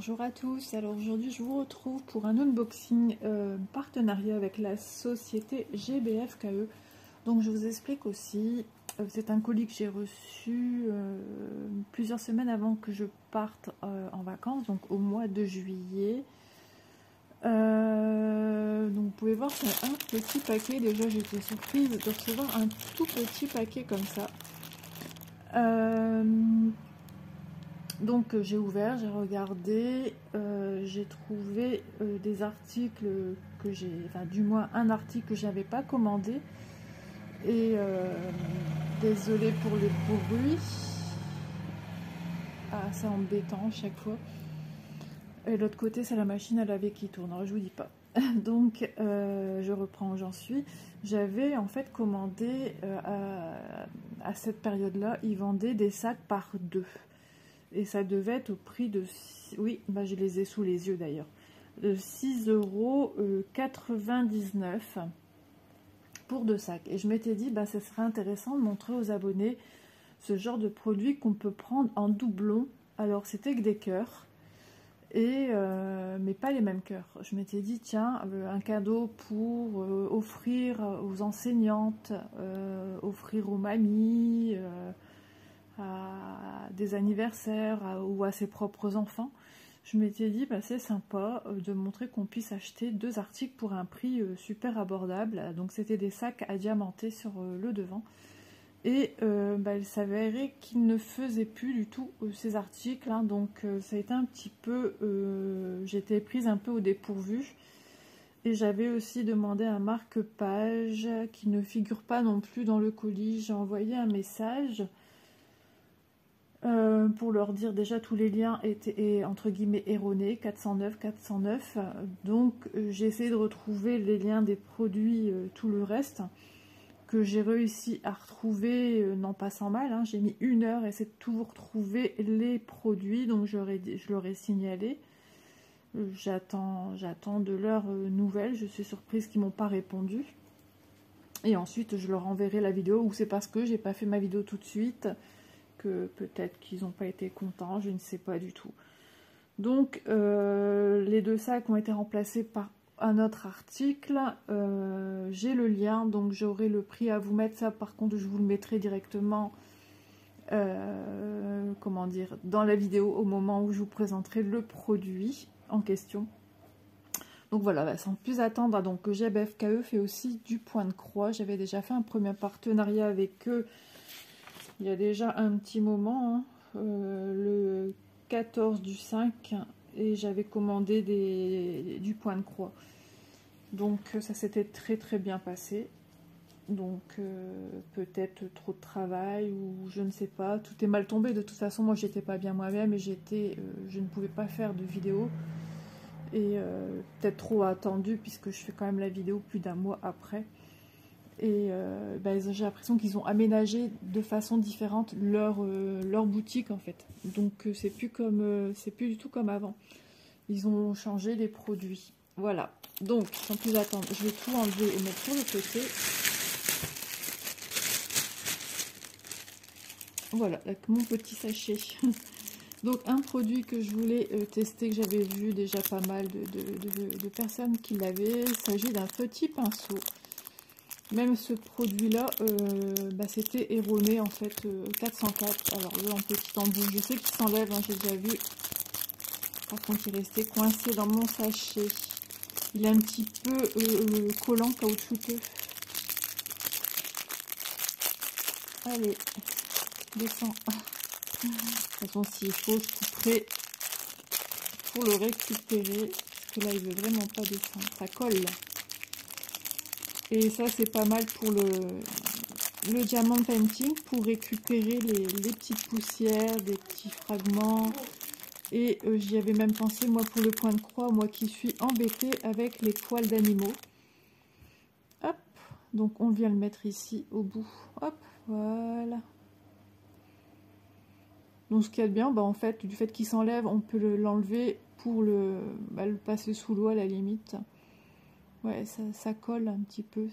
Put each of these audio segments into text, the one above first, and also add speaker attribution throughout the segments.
Speaker 1: Bonjour à tous, alors aujourd'hui je vous retrouve pour un unboxing partenariat avec la société GBF-KE. Donc je vous explique aussi, c'est un colis que j'ai reçu plusieurs semaines avant que je parte en vacances, donc au mois de juillet. Donc vous pouvez voir c'est un petit paquet, déjà j'étais surprise de recevoir un tout petit paquet comme ça. Donc j'ai ouvert, j'ai regardé, j'ai trouvé des articles que j'ai, enfin du moins un article que j'avais pas commandé. Et désolée pour le bruit. Ah, c'est embêtant à chaque fois. Et l'autre côté c'est la machine à laver qui tourne, alors je vous dis pas. Donc je reprends où j'en suis. J'avais en fait commandé à cette période-là, ils vendaient des sacs par deux. Et ça devait être au prix de... Oui, bah je les ai sous les yeux d'ailleurs. De 6,99 € pour deux sacs. Et je m'étais dit, bah, ce serait intéressant de montrer aux abonnés ce genre de produit qu'on peut prendre en doublon. Alors, c'était que des cœurs, mais pas les mêmes cœurs. Je m'étais dit, tiens, un cadeau pour offrir aux enseignantes, offrir aux mamies... à des anniversaires ou à ses propres enfants. Je m'étais dit bah, c'est sympa de montrer qu'on puisse acheter deux articles pour un prix super abordable. Donc c'était des sacs à diamanter sur le devant. Et bah, il s'avérait qu'ils ne faisaient plus du tout ces articles, hein. Donc ça a été un petit peu... j'étais prise un peu au dépourvu. Et j'avais aussi demandé un marque-page qui ne figure pas non plus dans le colis. J'ai envoyé un message pour leur dire déjà tous les liens étaient entre guillemets erronés, 409. Donc j'ai essayé de retrouver les liens des produits, tout le reste que j'ai réussi à retrouver, non pas sans mal, hein. J'ai mis 1 heure à essayer de tout retrouver les produits, donc je leur ai signalé. J'attends de leurs nouvelles, je suis surprise qu'ils m'ont pas répondu. Et ensuite je leur enverrai la vidéo, ou c'est parce que j'ai pas fait ma vidéo tout de suite que peut-être qu'ils n'ont pas été contents, je ne sais pas du tout. Donc les deux sacs ont été remplacés par un autre article. J'ai le lien, donc j'aurai le prix à vous mettre. Ça par contre je vous le mettrai directement comment dire, dans la vidéo au moment où je vous présenterai le produit en question. Donc voilà, bah, sans plus attendre, donc GBF-KE fait aussi du point de croix. J'avais déjà fait un premier partenariat avec eux il y a déjà un petit moment, hein, le 14 du 5, et j'avais commandé du point de croix. Donc ça s'était très bien passé. Donc peut-être trop de travail ou je ne sais pas. Tout est mal tombé. De toute façon, moi j'étais pas bien moi-même et je ne pouvais pas faire de vidéo. Et peut-être trop attendu puisque je fais quand même la vidéo plus d'un mois après. Et bah, j'ai l'impression qu'ils ont aménagé de façon différente leur boutique en fait. Donc c'est plus du tout comme avant. Ils ont changé les produits. Voilà. Donc sans plus attendre, je vais tout enlever et mettre sur le côté. Voilà, avec mon petit sachet. Donc un produit que je voulais tester, que j'avais vu déjà pas mal de personnes qui l'avaient. Il s'agit d'un petit pinceau. Même ce produit-là, bah, c'était erroné en fait, 404. Alors là, en petit embout, je sais qu'il s'enlève, hein, j'ai déjà vu. Par contre, il est resté coincé dans mon sachet. Il est un petit peu collant, caoutchouteux. Allez, descends. De toute façon, s'il faut, je couperai pour le récupérer. Parce que là, il veut vraiment pas descendre. Ça colle là. Et ça, c'est pas mal pour le diamant painting, pour récupérer les petites poussières, des petits fragments. Et j'y avais même pensé, moi, pour le point de croix, moi qui suis embêtée avec les poils d'animaux. Hop, donc on vient le mettre ici, au bout. Hop, voilà. Donc ce qu'il y a de bien, bah, en fait, du fait qu'il s'enlève, on peut l'enlever pour le passer sous l'eau à la limite. Ouais, ça colle un petit peu.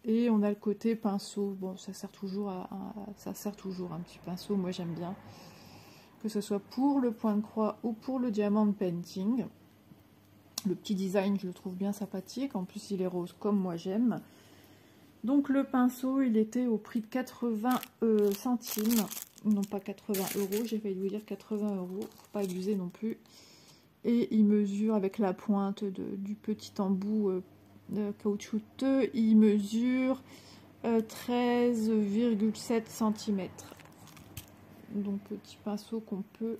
Speaker 1: Et on a le côté pinceau. Bon, ça sert toujours un petit pinceau. Moi, j'aime bien. que ce soit pour le point de croix ou pour le diamond painting. Le petit design, je le trouve bien sympathique. En plus, il est rose comme moi j'aime. Donc le pinceau, il était au prix de 80 centimes. Non pas 80 euros, j'ai failli vous dire 80 euros. Faut pas abuser non plus. Et il mesure avec la pointe du petit embout caoutchouteux. Il mesure 13,7 cm. Donc petit pinceau qu'on peut,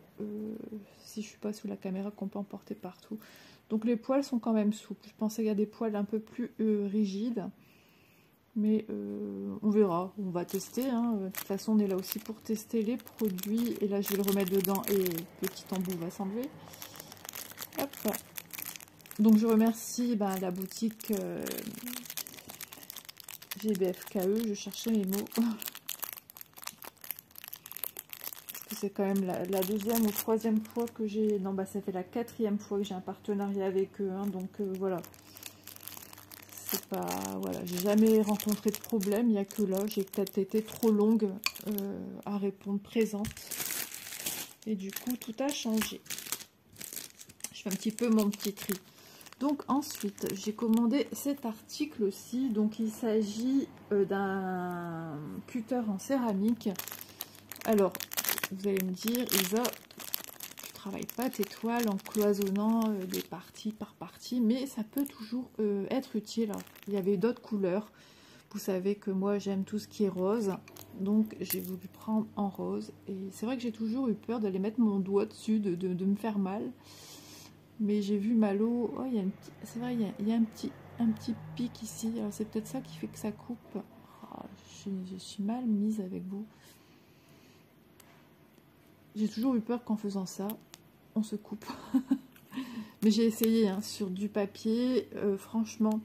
Speaker 1: si je suis pas sous la caméra, qu'on peut emporter partout. Donc les poils sont quand même souples. Je pensais qu'il y a des poils un peu plus rigides. Mais on verra, on va tester. Hein. De toute façon, on est là aussi pour tester les produits. Et là, je vais le remettre dedans et le petit embout va s'enlever. Hop. Donc je remercie la boutique GBFKE. Je cherchais mes mots. C'est quand même la deuxième ou troisième fois que j'ai... Non, ça fait la quatrième fois que j'ai un partenariat avec eux. Hein, donc voilà. C'est pas... Voilà, j'ai jamais rencontré de problème. Il n'y a que là. J'ai peut-être été trop longue à répondre présente. Et du coup, tout a changé. Je fais un petit peu mon petit tri. Donc ensuite, j'ai commandé cet article aussi. Donc il s'agit d'un cutter en céramique. Alors... Vous allez me dire, Isa, tu travailles pas tes toiles en cloisonnant des parties par partie, mais ça peut toujours être utile. Alors, il y avait d'autres couleurs. Vous savez que moi, j'aime tout ce qui est rose. Donc, j'ai voulu prendre en rose. Et c'est vrai que j'ai toujours eu peur d'aller mettre mon doigt dessus, de me faire mal. Mais j'ai vu Malo. Oh, c'est vrai, il y a un petit pic ici. Alors, c'est peut-être ça qui fait que ça coupe. Oh, je suis mal mise avec vous. J'ai toujours eu peur qu'en faisant ça, on se coupe. Mais j'ai essayé hein, sur du papier. Franchement,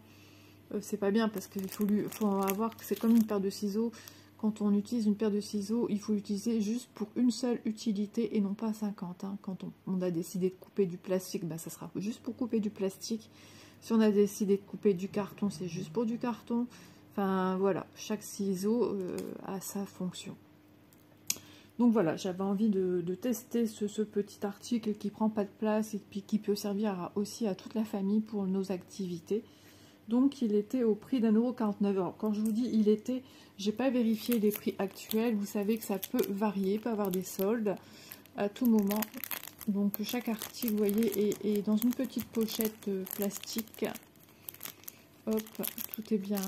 Speaker 1: c'est pas bien parce qu'il faut avoir que c'est comme une paire de ciseaux. Quand on utilise une paire de ciseaux, il faut l'utiliser juste pour une seule utilité et non pas 50. Hein. Quand on a décidé de couper du plastique, ça sera juste pour couper du plastique. Si on a décidé de couper du carton, c'est juste pour du carton. Enfin voilà, chaque ciseau a sa fonction. Donc voilà, j'avais envie de tester ce petit article qui prend pas de place et puis qui peut servir aussi à toute la famille pour nos activités. Donc il était au prix d'1,49 €. Alors quand je vous dis il était, j'ai pas vérifié les prix actuels. Vous savez que ça peut varier, peut avoir des soldes à tout moment. Donc chaque article, vous voyez, est dans une petite pochette plastique. Hop, tout est bien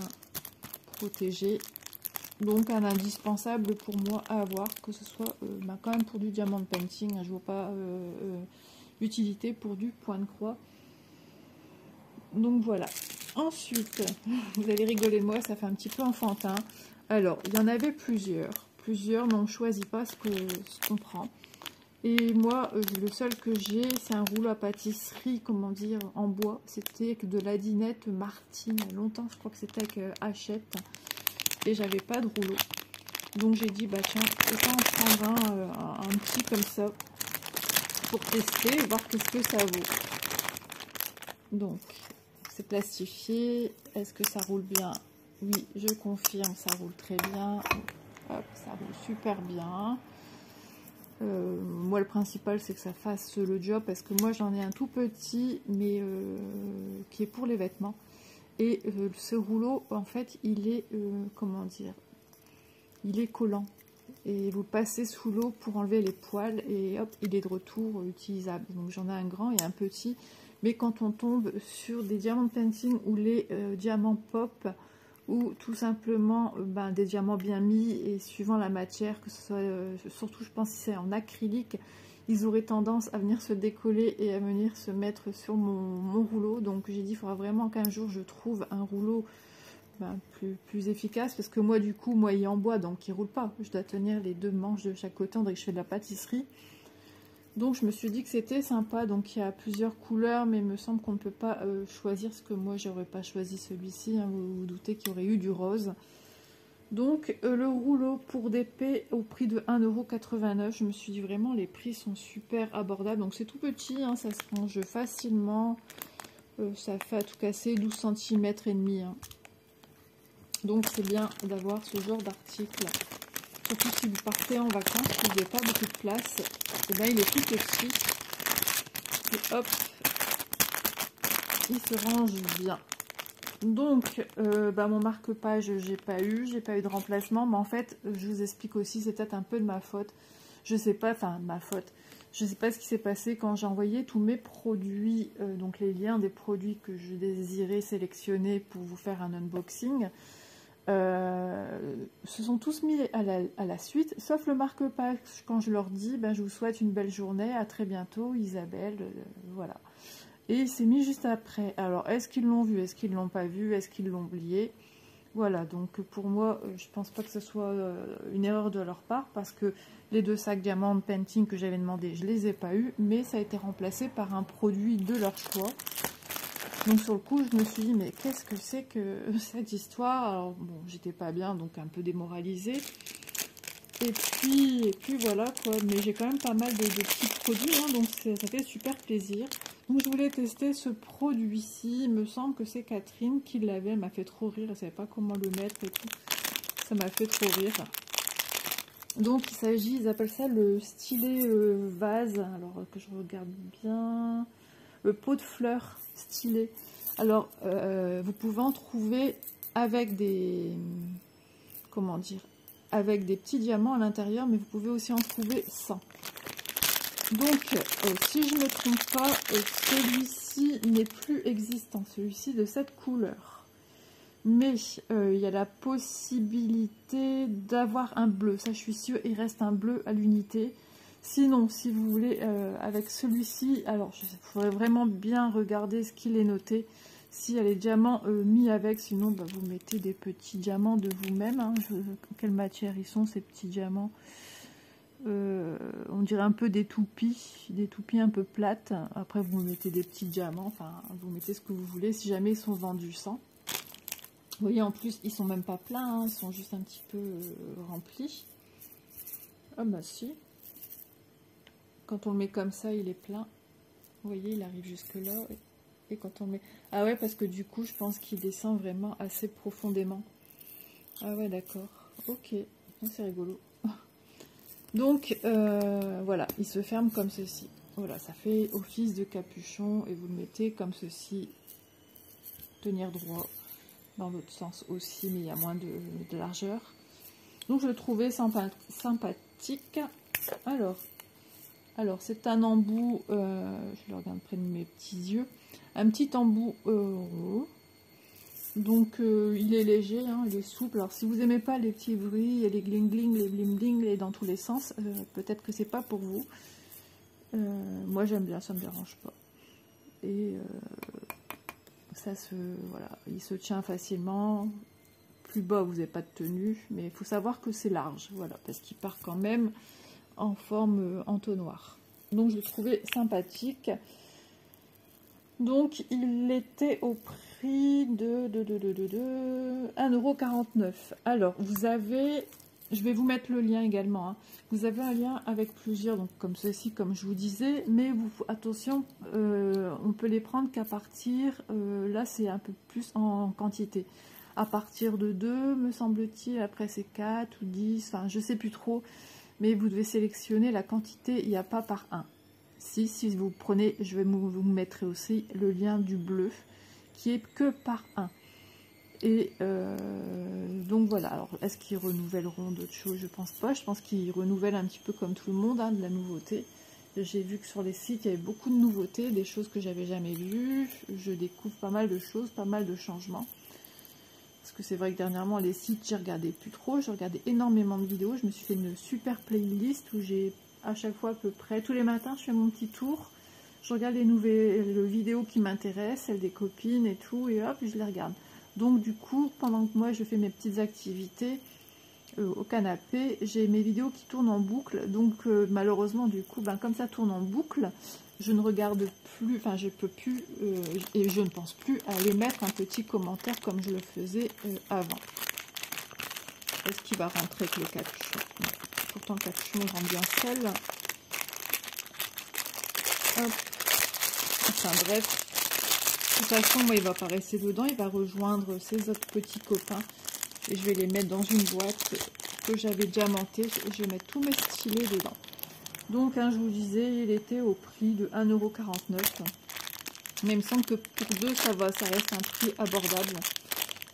Speaker 1: protégé. Donc un indispensable pour moi à avoir, que ce soit quand même pour du diamant painting, hein, je vois pas l'utilité pour du point de croix. Donc voilà. Ensuite, vous allez rigoler de moi, ça fait un petit peu enfantin. Alors, il y en avait plusieurs, mais on ne choisit pas ce qu'on prend. Et moi, le seul que j'ai, c'est un rouleau à pâtisserie, comment dire, en bois. C'était de la dinette Martine, il y a longtemps, je crois que c'était avec Hachette. Et j'avais pas de rouleau. Donc j'ai dit, tiens, autant en prendre un petit comme ça pour tester, voir qu'est-ce que ça vaut. Donc, c'est plastifié. Est-ce que ça roule bien? Oui, je confirme, ça roule très bien. Hop, ça roule super bien. Moi, le principal, c'est que ça fasse le job, parce que moi, j'en ai un tout petit, mais qui est pour les vêtements. Et ce rouleau, en fait, il est, comment dire, il est collant. Et vous le passez sous l'eau pour enlever les poils et hop, il est de retour utilisable. Donc j'en ai un grand et un petit. Mais quand on tombe sur des diamants painting ou les diamants pop, ou tout simplement des diamants bien mis et suivant la matière, que ce soit, surtout je pense si c'est en acrylique, ils auraient tendance à venir se décoller et à venir se mettre sur mon rouleau. Donc j'ai dit, il faudra vraiment qu'un jour je trouve un rouleau plus efficace. Parce que moi, du coup, moi, il est en bois, donc il ne roule pas. Je dois tenir les deux manches de chaque côté, on dirait que je fais de la pâtisserie. Donc je me suis dit que c'était sympa. Donc il y a plusieurs couleurs, mais il me semble qu'on ne peut pas choisir, ce que moi, j'aurais pas choisi celui-ci. Hein, vous vous doutez qu'il y aurait eu du rose. Donc le rouleau pour d'épée au prix de 1,89 €. Je me suis dit vraiment les prix sont super abordables. Donc c'est tout petit, hein, ça se range facilement. Ça fait à tout casser 12 cm et demi. Hein. Donc c'est bien d'avoir ce genre d'article. Surtout si vous partez en vacances, si vous n'avez pas beaucoup de place, et ben il est tout petit. Et hop, il se range bien. Donc, mon marque-page, j'ai pas eu de remplacement. Mais en fait, je vous explique aussi, c'est peut-être un peu de ma faute. Je sais pas, enfin, ma faute. Je sais pas ce qui s'est passé quand j'ai envoyé tous mes produits, donc les liens des produits que je désirais sélectionner pour vous faire un unboxing. Se sont tous mis à la suite, sauf le marque-page. Quand je leur dis, je vous souhaite une belle journée, à très bientôt, Isabelle, voilà. Et il s'est mis juste après. Alors, est-ce qu'ils l'ont vu? Est-ce qu'ils ne l'ont pas vu? Est-ce qu'ils l'ont oublié? Voilà, donc pour moi, je pense pas que ce soit une erreur de leur part, parce que les 2 sacs Diamond Painting que j'avais demandé, je les ai pas eu, mais ça a été remplacé par un produit de leur choix. Donc sur le coup, je me suis dit, mais qu'est-ce que c'est que cette histoire? Alors bon, j'étais pas bien, donc un peu démoralisée. Et puis voilà quoi, mais j'ai quand même pas mal de petits produits, hein, donc ça fait super plaisir. Donc je voulais tester ce produit-ci, il me semble que c'est Catherine qui l'avait, elle m'a fait trop rire, elle savait pas comment le mettre et tout. Ça m'a fait trop rire. Donc il s'agit, ils appellent ça le stylet vase, alors que je regarde bien, le pot de fleurs stylet. Alors vous pouvez en trouver avec des, comment dire, avec des petits diamants à l'intérieur, mais vous pouvez aussi en trouver sans. Donc, si je ne me trompe pas, celui-ci n'est plus existant, celui-ci de cette couleur. Mais il y a la possibilité d'avoir un bleu, ça je suis sûre, il reste un bleu à l'unité. Sinon, si vous voulez, avec celui-ci, alors il faudrait vraiment bien regarder ce qu'il est noté. S'il y a les diamants mis avec, sinon vous mettez des petits diamants de vous-même. Hein. Quelle matière ils sont ces petits diamants? On dirait un peu des toupies un peu plates. Après vous mettez des petits diamants, enfin vous mettez ce que vous voulez si jamais ils sont vendus sans. Vous voyez, en plus ils sont même pas pleins, hein, ils sont juste un petit peu remplis. Ah bah si, quand on le met comme ça il est plein. Vous voyez, il arrive jusque là. Et quand on met... Ah ouais, parce que du coup je pense qu'il descend vraiment assez profondément. Ah ouais, d'accord, ok, c'est rigolo. Donc voilà, il se ferme comme ceci. Voilà, ça fait office de capuchon et vous le mettez comme ceci. Tenir droit dans l'autre sens aussi, mais il y a moins de largeur. Donc je le trouvais sympathique. Alors c'est un embout, je le regarde près de mes petits yeux. Un petit embout donc il est léger, hein, il est souple. Alors si vous n'aimez pas les petits bruits et les gling gling, les bling bling, les dans tous les sens, peut-être que c'est pas pour vous. Moi j'aime bien, ça me dérange pas. Et voilà, il se tient facilement. Plus bas vous n'avez pas de tenue, mais il faut savoir que c'est large, voilà, parce qu'il part quand même en forme entonnoir. Donc je le trouvais sympathique. Donc il était au prix de 1,49 €. Alors vous avez, je vais vous mettre le lien également, hein. Vous avez un lien avec plusieurs, donc comme ceci, comme je vous disais, mais attention, on peut les prendre qu'à partir, là c'est un peu plus en quantité, à partir de 2 me semble-t-il, après c'est 4 ou 10, enfin je sais plus trop, mais vous devez sélectionner la quantité, il n'y a pas par 1. Si vous prenez, je vais vous mettre aussi le lien du bleu qui est que par 1. Et donc voilà, alors est-ce qu'ils renouvelleront d'autres choses? Je pense pas, je pense qu'ils renouvellent un petit peu comme tout le monde, hein, de la nouveauté. J'ai vu que sur les sites il y avait beaucoup de nouveautés, des choses que j'avais jamais vues. Je découvre pas mal de choses, pas mal de changements. Parce que c'est vrai que dernièrement les sites j'ai regardé plus trop, j'ai regardé énormément de vidéos, je me suis fait une super playlist où j'ai à chaque fois à peu près, tous les matins je fais mon petit tour, je regarde les nouvelles vidéos qui m'intéressent, celles des copines et tout, et hop, je les regarde. Donc du coup, pendant que moi je fais mes petites activités au canapé, j'ai mes vidéos qui tournent en boucle, donc malheureusement du coup, comme ça tourne en boucle, je ne regarde plus, enfin je peux plus, et je ne pense plus à aller mettre un petit commentaire comme je le faisais avant. Est-ce qu'il va rentrer avec le capuchon? Pourtant le capuchon il rentre bien seul. Hop. Enfin bref, de toute façon moi il va pas rester dedans, il va rejoindre ses autres petits copains et je vais les mettre dans une boîte que j'avais diamanté. Je vais mettre tous mes stylés dedans. Donc, hein, je vous disais, il était au prix de 1,49 €. Mais il me semble que pour deux, ça va, ça reste un prix abordable.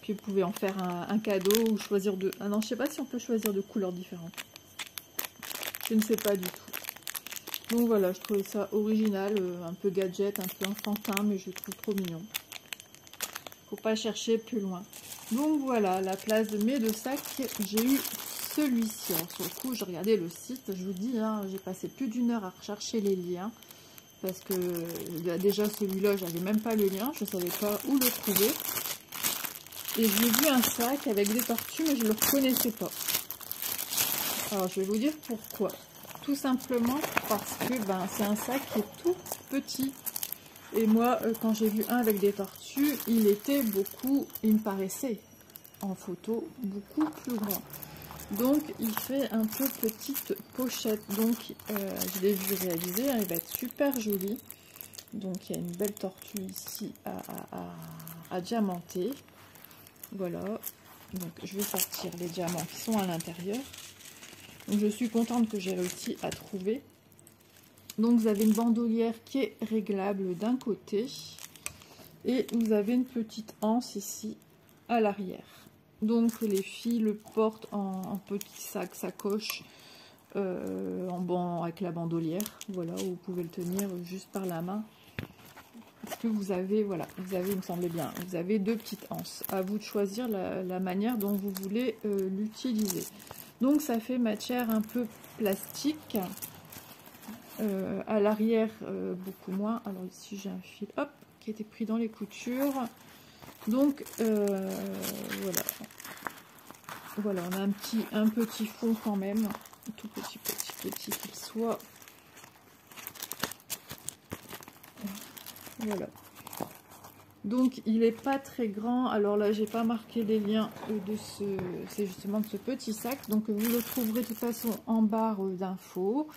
Speaker 1: Puis vous pouvez en faire un cadeau ou choisir de... Ah non, je sais pas si on peut choisir de couleurs différentes. Je ne sais pas du tout. Donc voilà, je trouvais ça original, un peu gadget, un peu enfantin, mais je le trouve trop mignon. Faut pas chercher plus loin. Donc voilà, à la place de mes deux sacs, j'ai eu celui-ci. Alors sur le coup, j'ai regardé le site, je vous dis, hein, j'ai passé plus d'1 heure à rechercher les liens. Parce que déjà celui-là, j'avais même pas le lien, je savais pas où le trouver. Et j'ai vu un sac avec des tortues, mais je ne le reconnaissais pas. Alors je vais vous dire pourquoi. Tout simplement parce que c'est un sac qui est tout petit. Et moi, quand j'ai vu un avec des tortues, il me paraissait en photo beaucoup plus grand. Donc il fait un peu petite pochette. Donc je l'ai vu réaliser, hein, il va être super joli. Donc il y a une belle tortue ici à diamanter. Voilà. Donc je vais sortir les diamants qui sont à l'intérieur. Donc je suis contente que j'ai réussi à trouver. Donc vous avez une bandoulière qui est réglable d'un côté. Et vous avez une petite anse ici à l'arrière. Donc les filles le portent en petit sac, sacoche, avec la bandoulière. Voilà, vous pouvez le tenir juste par la main. Parce que vous avez, voilà, vous avez, il me semblait bien, vous avez deux petites anses. À vous de choisir la manière dont vous voulez l'utiliser. Donc ça fait matière un peu plastique. À l'arrière, beaucoup moins. Alors ici j'ai un fil, hop, qui était pris dans les coutures. Donc voilà. Voilà, on a un petit fond quand même, tout petit qu'il soit. Voilà. Donc il n'est pas très grand. Alors là, j'ai pas marqué les liens de c'est justement de ce petit sac. Donc vous le trouverez de toute façon en barre d'infos.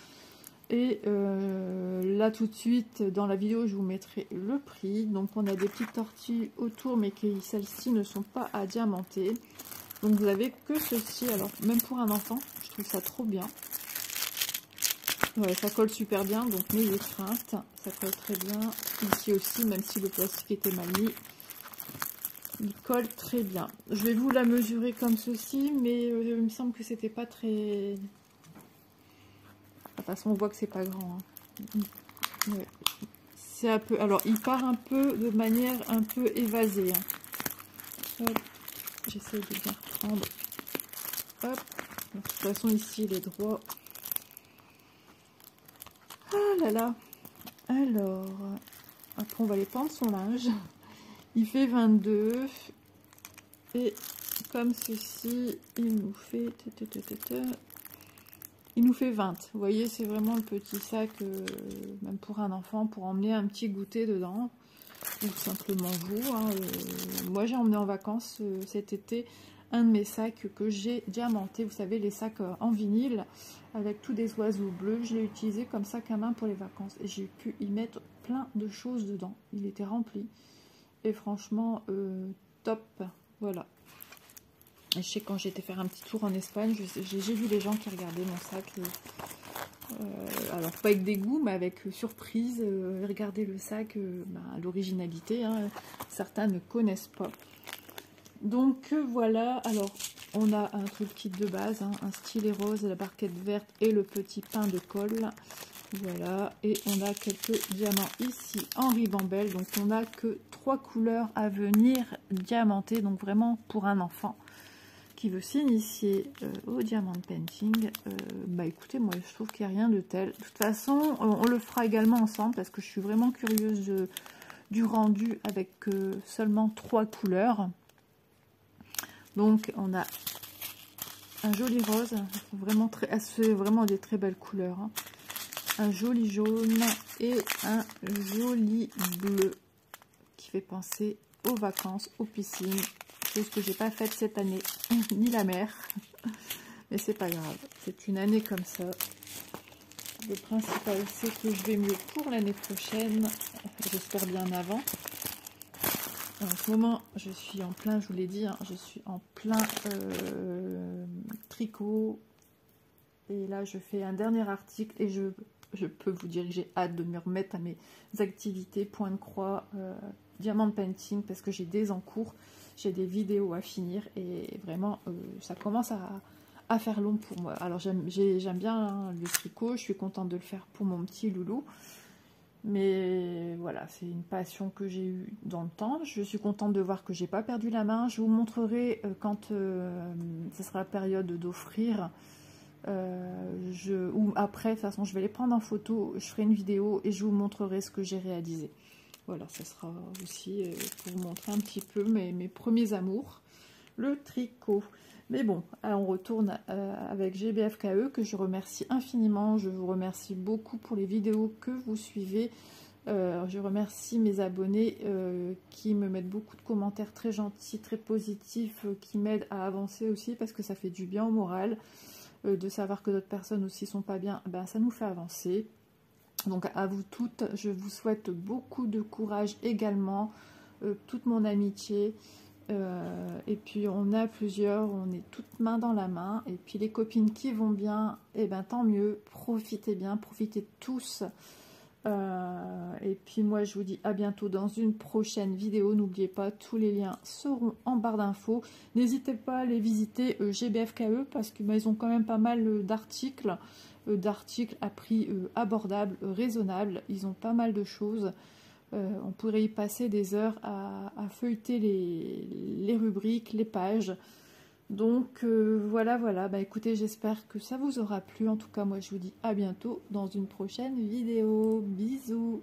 Speaker 1: Et là tout de suite dans la vidéo, je vous mettrai le prix. Donc on a des petites tortues autour, mais qui celles-ci ne sont pas à diamanter. Donc vous avez que ceci. Alors même pour un enfant, je trouve ça trop bien. Ouais, ça colle super bien, donc n'ayez crainte, ça colle très bien. Ici aussi, même si le plastique était mal mis, il colle très bien. Je vais vous la mesurer comme ceci, mais il me semble que c'était pas très... De toute façon, on voit que c'est pas grand. Hein. Ouais. C'est un peu... Alors, il part un peu de manière un peu évasée. Hein. J'essaie de bien reprendre. Hop. De toute façon, ici, il est droit. Ah là là. Alors, après on va les prendre son linge. Il fait 22. Et comme ceci, il nous fait... Il nous fait 20. Vous voyez, c'est vraiment le petit sac, même pour un enfant, pour emmener un petit goûter dedans. Ou simplement vous. Hein, moi, j'ai emmené en vacances cet été un de mes sacs que j'ai diamanté. Vous savez, les sacs en vinyle avec tous des oiseaux bleus. Je l'ai utilisé comme sac à main pour les vacances. Et j'ai pu y mettre plein de choses dedans. Il était rempli. Et franchement, top. Voilà. Et je sais, quand j'étais faire un petit tour en Espagne, j'ai vu les gens qui regardaient mon sac. Alors, pas avec dégoût, mais avec surprise. Regarder le sac, l'originalité. Hein, certains ne connaissent pas. Donc voilà, alors on a un truc kit de base, hein, un stylet rose, la barquette verte et le petit pain de colle. Voilà, et on a quelques diamants ici en ribambelle. Donc on n'a que 3 couleurs à venir diamanter, donc vraiment pour un enfant qui veut s'initier au diamant painting. Écoutez, moi je trouve qu'il n'y a rien de tel. De toute façon, on le fera également ensemble parce que je suis vraiment curieuse du rendu avec seulement 3 couleurs. Donc on a un joli rose, vraiment c'est vraiment des très belles couleurs. Hein. Un joli jaune et un joli bleu qui fait penser aux vacances, aux piscines. Chose que j'ai pas faite cette année, ni la mer. Mais c'est pas grave, c'est une année comme ça. Le principal, c'est que je vais mieux pour l'année prochaine. J'espère bien avant. En ce moment, je suis en plein, je vous l'ai dit, hein, je suis en plein tricot. Et là, je fais un dernier article et je peux vous dire que j'ai hâte de me remettre à mes activités, point de croix, diamant painting, parce que j'ai des en cours, j'ai des vidéos à finir et vraiment, ça commence à faire long pour moi. Alors, j'aime bien hein, le tricot, je suis contente de le faire pour mon petit loulou. Mais voilà, c'est une passion que j'ai eue dans le temps. Je suis contente de voir que j'ai pas perdu la main. Je vous montrerai quand ce sera la période d'offrir. Ou après, de toute façon, je vais les prendre en photo. Je ferai une vidéo et je vous montrerai ce que j'ai réalisé. Voilà, ça sera aussi pour vous montrer un petit peu mes premiers amours. Le tricot. Mais bon, on retourne avec GBFKE, que je remercie infiniment. Je vous remercie beaucoup pour les vidéos que vous suivez. Je remercie mes abonnés qui me mettent beaucoup de commentaires très gentils, très positifs, qui m'aident à avancer aussi parce que ça fait du bien au moral. De savoir que d'autres personnes aussi sont pas bien, ben, ça nous fait avancer. Donc à vous toutes, je vous souhaite beaucoup de courage également, toute mon amitié. Et puis on a plusieurs, on est toutes main dans la main. Et puis les copines qui vont bien, et ben tant mieux, profitez bien, profitez tous. Et puis moi je vous dis à bientôt dans une prochaine vidéo. N'oubliez pas, tous les liens seront en barre d'infos. N'hésitez pas à les visiter GBFKE parce qu'ils ont quand même pas mal d'articles à prix abordable, raisonnable. Ils ont pas mal de choses. On pourrait y passer des heures à feuilleter les rubriques, les pages. Donc voilà, bah écoutez, j'espère que ça vous aura plu. En tout cas, moi je vous dis à bientôt dans une prochaine vidéo. Bisous.